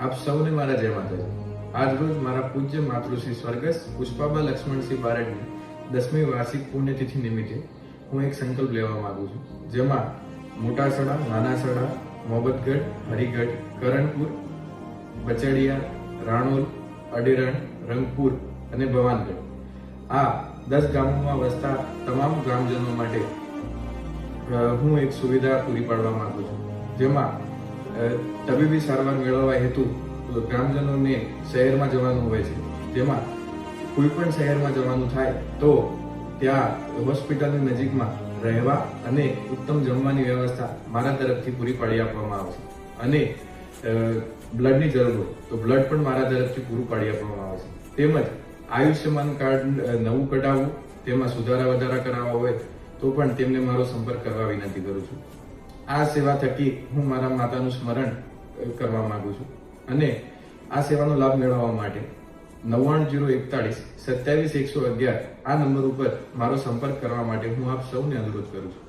આપ સૌને મારા જય માતાજી। આજ રોજ મારા પૂજ્ય માતૃશ્રી સ્વર્ગસ્થ પુષ્પાબા લક્ષ્મણસિંહ બારડની 10મી વાર્ષિક પુણ્યતિથિ નિમિત્તે હું એક સંકલ્પ લેવા માંગુ છું, જેમાં મોટાસડા, નાનાસડા, મોહબ્બતગઢ, હરિગઢ, કરણપુર, બચડિયા, રાણોલ, અડેરણ, રંગપુર અને ભવાનગઢ આ 10 ગામોમાં વસતા તમામ ગ્રામજનો માટે હું એક સુવિધા પૂરી પાડવા માંગુ છું, જેમાં તબીબી સારવાર મેળવવા હેતુ ગ્રામજનોને શહેરમાં જવાનું હોય છે, જેમાં કોઈ પણ શહેરમાં જવાનું થાય તો ત્યાં હોસ્પિટલની નજીકમાં રહેવા અને ઉત્તમ જમવાની વ્યવસ્થા મારા તરફથી પૂરી પાડી આપવામાં આવશે અને બ્લડની જરૂર હોય તો બ્લડ પણ મારા તરફથી પૂરું પાડી આપવામાં આવશે। તેમજ આયુષ્યમાન કાર્ડ નવું કઢાવવું, તેમાં સુધારા વધારા કરાવવા હોય તો પણ તેમને મારો સંપર્ક કરવા વિનંતી કરું છું। આ સેવા થકી હું મારા માતાનું સ્મરણ કરવા માંગુ છું અને આ સેવાનો લાભ મેળવવા માટે 99041 27111 આ નંબર ઉપર મારો સંપર્ક કરવા માટે હું આપ સૌને અનુરોધ કરું છું।